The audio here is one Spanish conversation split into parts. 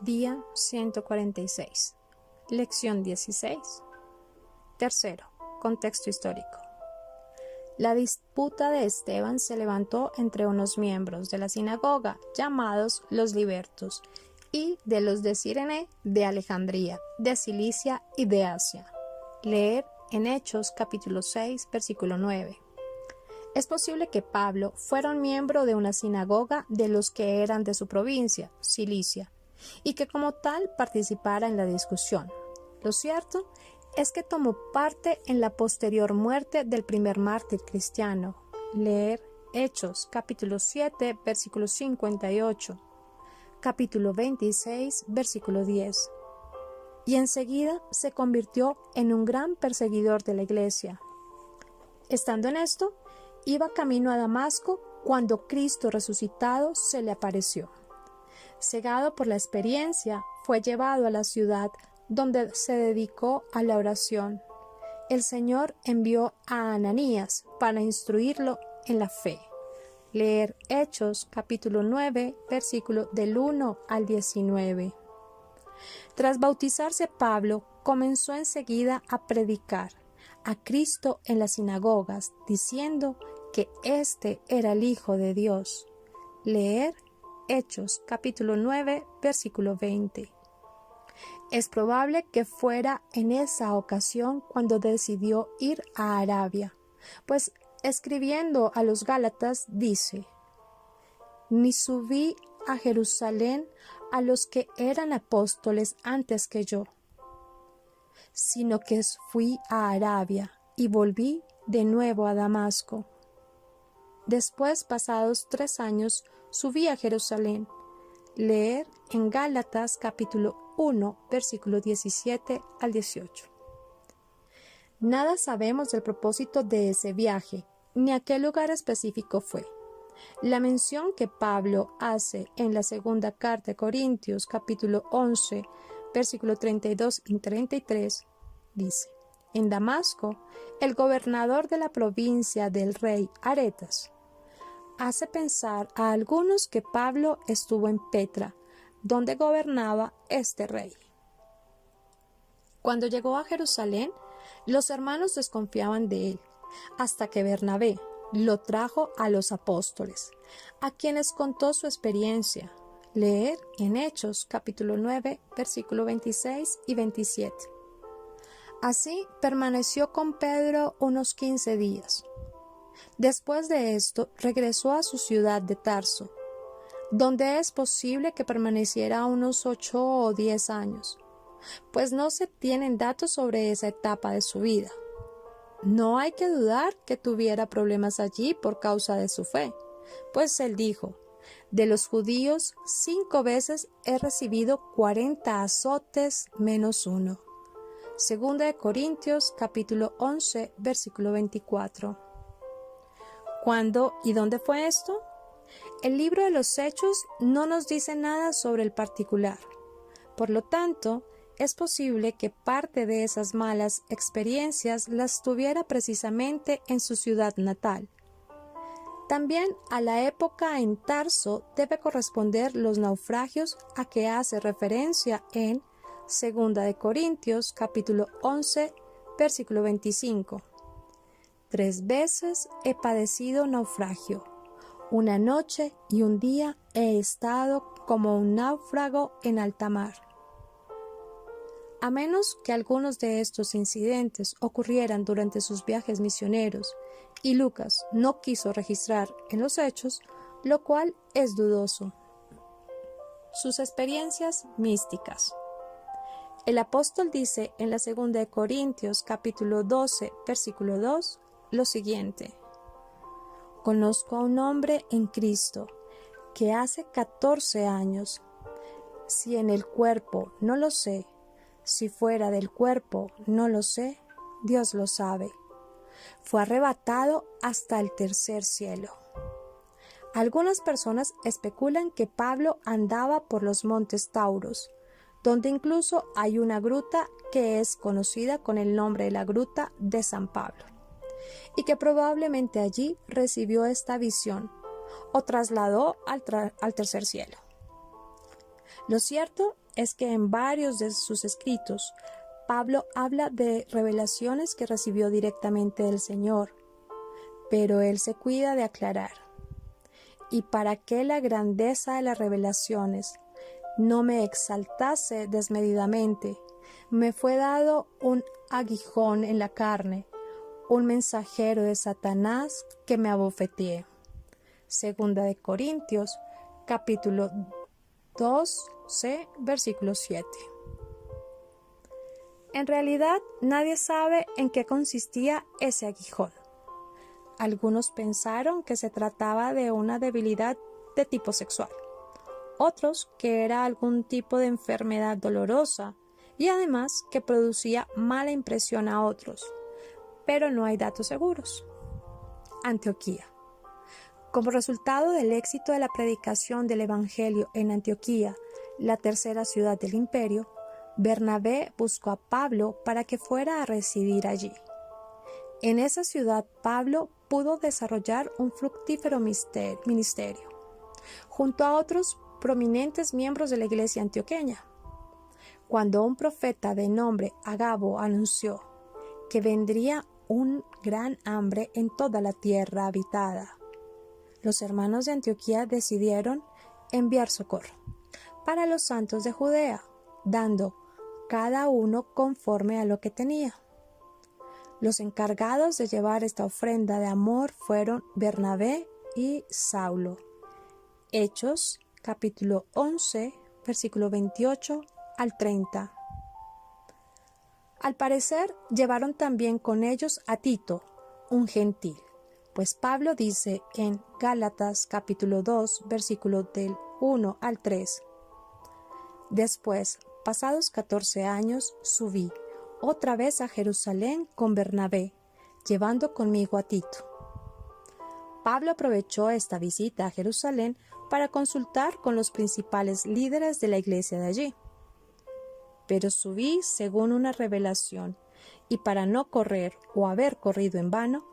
Día 146. Lección 16. Tercero, contexto histórico. La disputa de Esteban se levantó entre unos miembros de la sinagoga llamados los libertos y de los de Cirene, de Alejandría, de Cilicia y de Asia. Leer en Hechos capítulo 6, versículo 9. Es posible que Pablo fuera un miembro de una sinagoga de los que eran de su provincia, Cilicia, y que como tal participara en la discusión. Lo cierto es que tomó parte en la posterior muerte del primer mártir cristiano. Leer Hechos capítulo 7, versículo 58, capítulo 26, versículo 10. Y enseguida se convirtió en un gran perseguidor de la iglesia. Estando en esto, iba camino a Damasco cuando Cristo resucitado se le apareció. Cegado por la experiencia, fue llevado a la ciudad donde se dedicó a la oración. El Señor envió a Ananías para instruirlo en la fe. Leer Hechos capítulo 9, versículo del 1 al 19. Tras bautizarse, Pablo comenzó enseguida a predicar a Cristo en las sinagogas, diciendo que éste era el Hijo de Dios. Leer Hechos capítulo 9, versículo 20. Es probable que fuera en esa ocasión cuando decidió ir a Arabia, pues escribiendo a los Gálatas dice: «Ni subí a Jerusalén a los que eran apóstoles antes que yo, sino que fui a Arabia y volví de nuevo a Damasco. Después, pasados 3 años, subí a Jerusalén». Leer en Gálatas capítulo 1, versículo 17 al 18. Nada sabemos del propósito de ese viaje, ni a qué lugar específico fue. La mención que Pablo hace en la segunda carta de Corintios capítulo 11, versículo 32 y 33, dice: «En Damasco, el gobernador de la provincia del rey Aretas hace pensar a algunos que Pablo estuvo en Petra, donde gobernaba este rey». Cuando llegó a Jerusalén, los hermanos desconfiaban de él, hasta que Bernabé lo trajo a los apóstoles, a quienes contó su experiencia. Leer en Hechos capítulo 9, versículo 26 y 27. Así permaneció con Pedro unos 15 días. Después de esto, regresó a su ciudad de Tarso, donde es posible que permaneciera unos 8 o 10 años, pues no se tienen datos sobre esa etapa de su vida. No hay que dudar que tuviera problemas allí por causa de su fe, pues él dijo: «De los judíos 5 veces he recibido 40 azotes menos uno». Segunda de Corintios capítulo 11, versículo 24. ¿Cuándo y dónde fue esto? El libro de los Hechos no nos dice nada sobre el particular. Por lo tanto, es posible que parte de esas malas experiencias las tuviera precisamente en su ciudad natal. También a la época en Tarso debe corresponder los naufragios a que hace referencia en Segunda de Corintios capítulo 11, versículo 25. 3 veces he padecido naufragio. Una noche y un día he estado como un náufrago en alta mar. A menos que algunos de estos incidentes ocurrieran durante sus viajes misioneros, y Lucas no quiso registrar en los Hechos, lo cual es dudoso. Sus experiencias místicas. El apóstol dice en la segunda de Corintios capítulo 12, versículo 2, lo siguiente: «Conozco a un hombre en Cristo que hace 14 años, si en el cuerpo no lo sé, si fuera del cuerpo no lo sé, Dios lo sabe, fue arrebatado hasta el tercer cielo». Algunas personas especulan que Pablo andaba por los montes Tauros, donde incluso hay una gruta que es conocida con el nombre de la Gruta de San Pablo, y que probablemente allí recibió esta visión o trasladó al tercer cielo. Lo cierto es que en varios de sus escritos, Pablo habla de revelaciones que recibió directamente del Señor, pero él se cuida de aclarar: y para que la grandeza de las revelaciones no me exaltase desmedidamente, me fue dado un aguijón en la carne, un mensajero de Satanás que me abofeteé. Segunda de Corintios, capítulo 12, versículo 7. En realidad, nadie sabe en qué consistía ese aguijón. Algunos pensaron que se trataba de una debilidad de tipo sexual, otros que era algún tipo de enfermedad dolorosa y además que producía mala impresión a otros, pero no hay datos seguros. Antioquía. Como resultado del éxito de la predicación del Evangelio en Antioquía, la tercera ciudad del imperio, Bernabé buscó a Pablo para que fuera a residir allí. En esa ciudad Pablo pudo desarrollar un fructífero ministerio, junto a otros prominentes miembros de la iglesia antioqueña. Cuando un profeta de nombre Agabo anunció que vendría un gran hambre en toda la tierra habitada, los hermanos de Antioquía decidieron enviar socorro para los santos de Judea, dando cada uno conforme a lo que tenía. Los encargados de llevar esta ofrenda de amor fueron Bernabé y Saulo. Hechos, capítulo 11, versículo 28 al 30. Al parecer, llevaron también con ellos a Tito, un gentil, pues Pablo dice en Gálatas, capítulo 2, versículo del 1 al 3. Después, pasados 14 años, subí otra vez a Jerusalén con Bernabé, llevando conmigo a Tito. Pablo aprovechó esta visita a Jerusalén para consultar con los principales líderes de la iglesia de allí. Pero subí según una revelación, y para no correr o haber corrido en vano,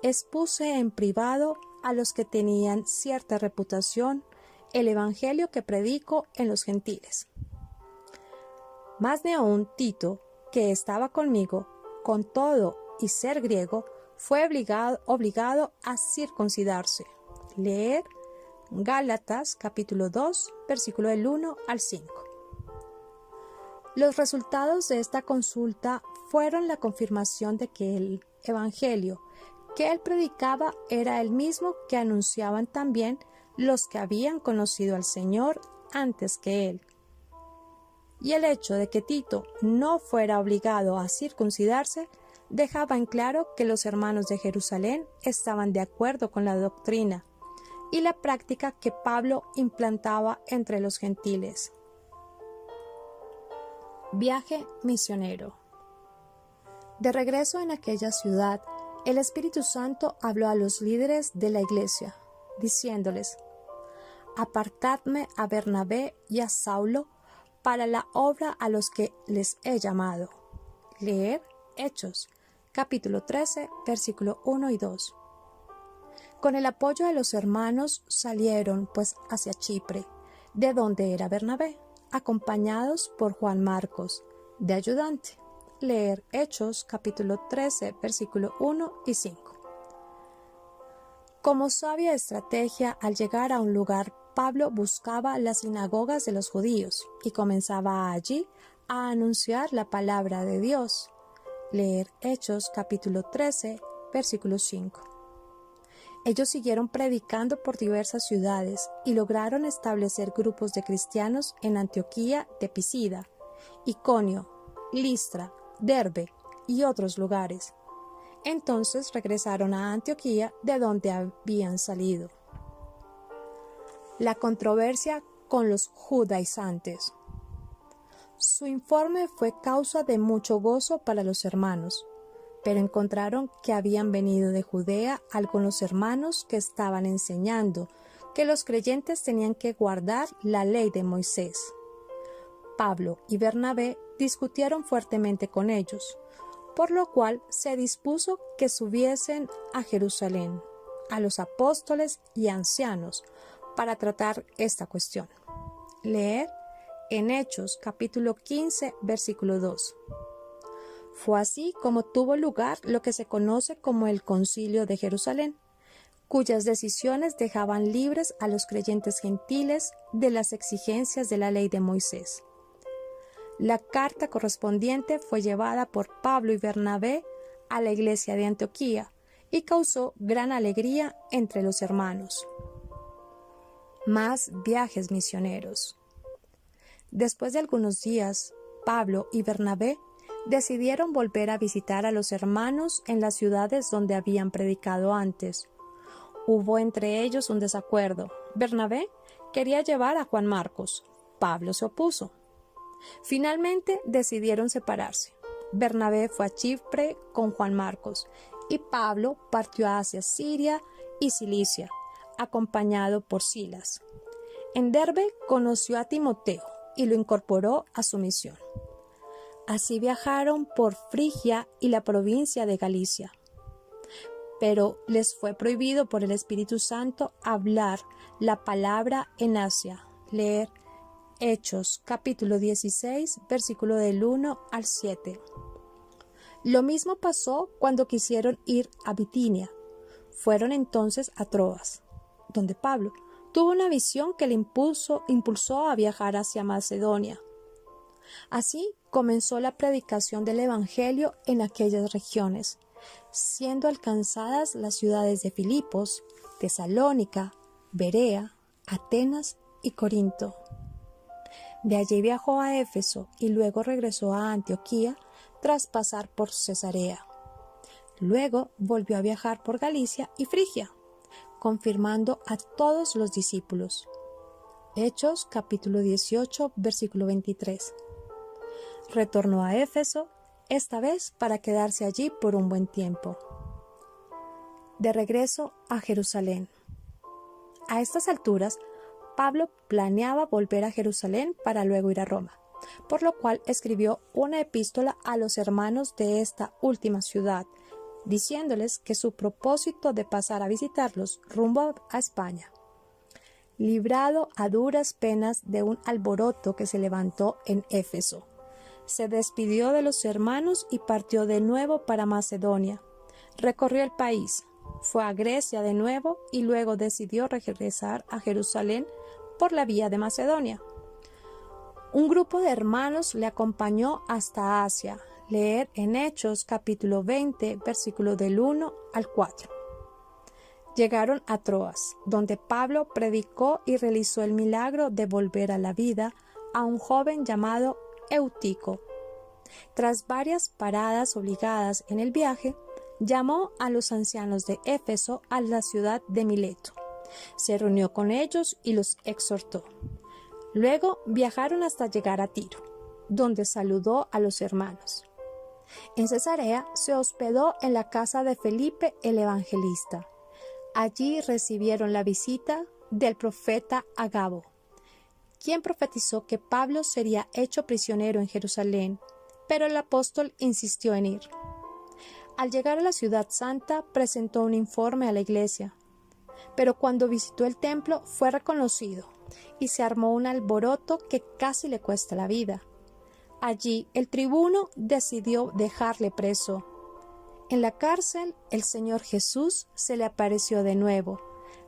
expuse en privado a los que tenían cierta reputación el evangelio que predico en los gentiles. Más de aún, Tito, que estaba conmigo, con todo y ser griego, fue obligado a circuncidarse. Leer Gálatas capítulo 2, versículo del 1 al 5. Los resultados de esta consulta fueron la confirmación de que el evangelio que él predicaba era el mismo que anunciaban también los que habían conocido al Señor antes que él. Y el hecho de que Tito no fuera obligado a circuncidarse dejaba en claro que los hermanos de Jerusalén estaban de acuerdo con la doctrina y la práctica que Pablo implantaba entre los gentiles. Viaje misionero. De regreso en aquella ciudad, el Espíritu Santo habló a los líderes de la iglesia, diciéndoles: «Apartadme a Bernabé y a Saulo para la obra a los que les he llamado». Leer Hechos, capítulo 13, versículo 1 y 2. Con el apoyo de los hermanos salieron pues hacia Chipre, de donde era Bernabé, acompañados por Juan Marcos, de ayudante. Leer Hechos, capítulo 13, versículo 1 y 5. Como sabia estrategia, al llegar a un lugar, Pablo buscaba las sinagogas de los judíos y comenzaba allí a anunciar la palabra de Dios. Leer Hechos, capítulo 13, versículo 5. Ellos siguieron predicando por diversas ciudades y lograron establecer grupos de cristianos en Antioquía de Pisida, Iconio, Listra, Derbe y otros lugares. Entonces regresaron a Antioquía, de donde habían salido. La controversia con los judaizantes. Su informe fue causa de mucho gozo para los hermanos, pero encontraron que habían venido de Judea algunos hermanos que estaban enseñando que los creyentes tenían que guardar la ley de Moisés. Pablo y Bernabé discutieron fuertemente con ellos, por lo cual se dispuso que subiesen a Jerusalén a los apóstoles y ancianos para tratar esta cuestión. Leer en Hechos capítulo 15, versículo 2. Fue así como tuvo lugar lo que se conoce como el Concilio de Jerusalén, cuyas decisiones dejaban libres a los creyentes gentiles de las exigencias de la ley de Moisés. La carta correspondiente fue llevada por Pablo y Bernabé a la iglesia de Antioquía y causó gran alegría entre los hermanos. Más viajes misioneros. Después de algunos días, Pablo y Bernabé decidieron volver a visitar a los hermanos en las ciudades donde habían predicado antes. Hubo entre ellos un desacuerdo. Bernabé quería llevar a Juan Marcos. Pablo se opuso. Finalmente decidieron separarse. Bernabé fue a Chipre con Juan Marcos y Pablo partió hacia Siria y Cilicia, acompañado por Silas. En Derbe conoció a Timoteo y lo incorporó a su misión. Así viajaron por Frigia y la provincia de Galicia. Pero les fue prohibido por el Espíritu Santo hablar la palabra en Asia. Leer Hechos capítulo 16, versículo del 1 al 7. Lo mismo pasó cuando quisieron ir a Bitinia. Fueron entonces a Troas, donde Pablo tuvo una visión que le impulsó a viajar hacia Macedonia. Así comenzó la predicación del Evangelio en aquellas regiones, siendo alcanzadas las ciudades de Filipos, Tesalónica, Berea, Atenas y Corinto. De allí viajó a Éfeso y luego regresó a Antioquía tras pasar por Cesarea. Luego volvió a viajar por Galicia y Frigia, confirmando a todos los discípulos. Hechos capítulo 18, versículo 23. Retornó a Éfeso, esta vez para quedarse allí por un buen tiempo. De regreso a Jerusalén. A estas alturas, Pablo planeaba volver a Jerusalén para luego ir a Roma, por lo cual escribió una epístola a los hermanos de esta última ciudad, diciéndoles que su propósito de pasar a visitarlos rumbo a España. Librado a duras penas de un alboroto que se levantó en Éfeso, se despidió de los hermanos y partió de nuevo para Macedonia. Recorrió el país, fue a Grecia de nuevo y luego decidió regresar a Jerusalén por la vía de Macedonia. Un grupo de hermanos le acompañó hasta Asia. Leer en Hechos capítulo 20, versículo del 1 al 4. Llegaron a Troas, donde Pablo predicó y realizó el milagro de volver a la vida a un joven llamado Eutico. Tras varias paradas obligadas en el viaje, llamó a los ancianos de Éfeso a la ciudad de Mileto. Se reunió con ellos y los exhortó. Luego viajaron hasta llegar a Tiro, donde saludó a los hermanos. En Cesarea se hospedó en la casa de Felipe el evangelista. Allí recibieron la visita del profeta Agabo, quien profetizó que Pablo sería hecho prisionero en Jerusalén, pero el apóstol insistió en ir. Al llegar a la ciudad santa, presentó un informe a la iglesia, pero cuando visitó el templo fue reconocido y se armó un alboroto que casi le cuesta la vida. Allí el tribuno decidió dejarle preso. En la cárcel, el Señor Jesús se le apareció de nuevo,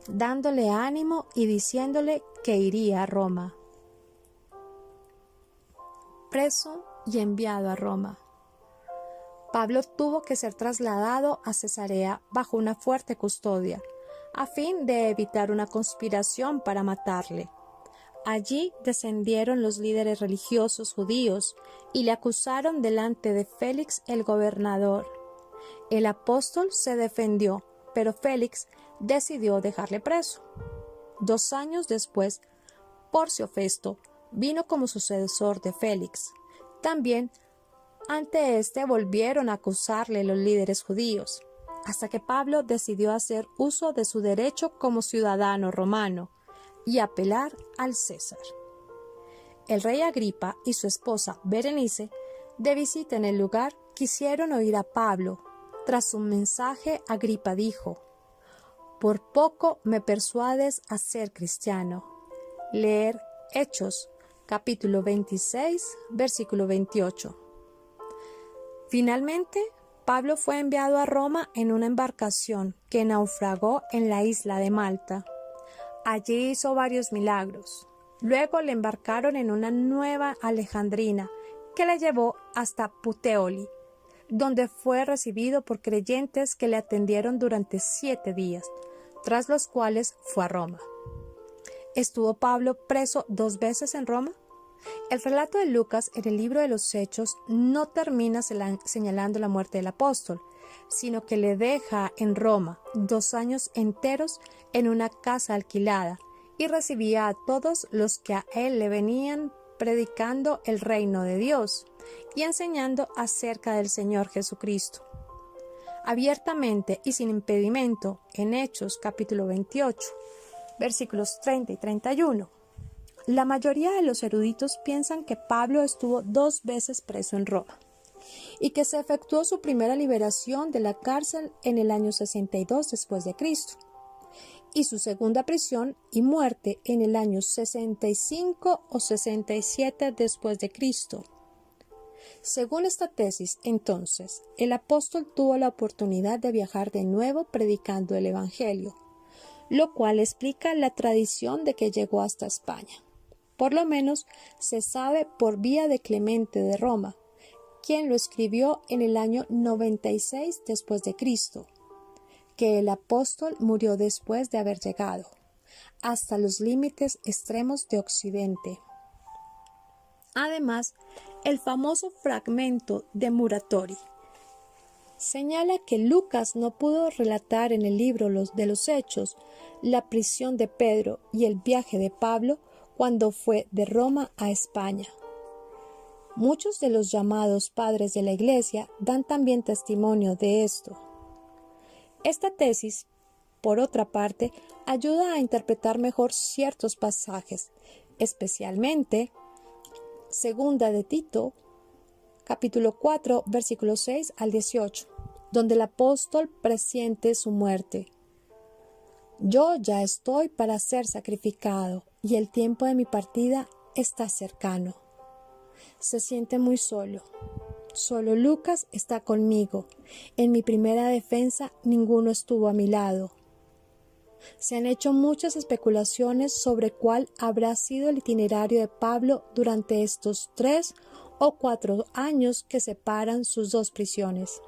dándole ánimo y diciéndole que iría a Roma. Preso y enviado a Roma. Pablo tuvo que ser trasladado a Cesarea bajo una fuerte custodia, a fin de evitar una conspiración para matarle. Allí descendieron los líderes religiosos judíos y le acusaron delante de Félix el gobernador. El apóstol se defendió, pero Félix decidió dejarle preso. 2 años después, Porcio Festo vino como sucesor de Félix. También ante este volvieron a acusarle los líderes judíos, hasta que Pablo decidió hacer uso de su derecho como ciudadano romano y apelar al César. El rey Agripa y su esposa Berenice, de visita en el lugar, quisieron oír a Pablo. Tras un mensaje, Agripa dijo: «Por poco me persuades a ser cristiano». Leer Hechos, capítulo 26, versículo 28. Finalmente, Pablo fue enviado a Roma en una embarcación que naufragó en la isla de Malta. Allí hizo varios milagros. Luego le embarcaron en una nueva alejandrina que le llevó hasta Puteoli, donde fue recibido por creyentes que le atendieron durante 7 días, tras los cuales fue a Roma. ¿Estuvo Pablo preso 2 veces en Roma? El relato de Lucas en el libro de los Hechos no termina señalando la muerte del apóstol, sino que le deja en Roma 2 años enteros en una casa alquilada y recibía a todos los que a él le venían predicando el reino de Dios y enseñando acerca del Señor Jesucristo. Abiertamente y sin impedimento, en Hechos capítulo 28, versículos 30 y 31. La mayoría de los eruditos piensan que Pablo estuvo 2 veces preso en Roma y que se efectuó su primera liberación de la cárcel en el año 62 después de Cristo y su segunda prisión y muerte en el año 65 o 67 después de Cristo. Según esta tesis, entonces, el apóstol tuvo la oportunidad de viajar de nuevo predicando el Evangelio, lo cual explica la tradición de que llegó hasta España. Por lo menos se sabe por vía de Clemente de Roma, quien lo escribió en el año 96 después de Cristo, que el apóstol murió después de haber llegado hasta los límites extremos de Occidente. Además, el famoso fragmento de Muratori señala que Lucas no pudo relatar en el libro de los Hechos la prisión de Pedro y el viaje de Pablo cuando fue de Roma a España. Muchos de los llamados padres de la Iglesia dan también testimonio de esto. Esta tesis, por otra parte, ayuda a interpretar mejor ciertos pasajes, especialmente Segunda de Tito, capítulo 4, versículos 6 al 18, donde el apóstol presiente su muerte. Yo ya estoy para ser sacrificado y el tiempo de mi partida está cercano. Se siente muy solo. Solo Lucas está conmigo. En mi primera defensa ninguno estuvo a mi lado. Se han hecho muchas especulaciones sobre cuál habrá sido el itinerario de Pablo durante estos 3 o 4 años que separan sus 2 prisiones.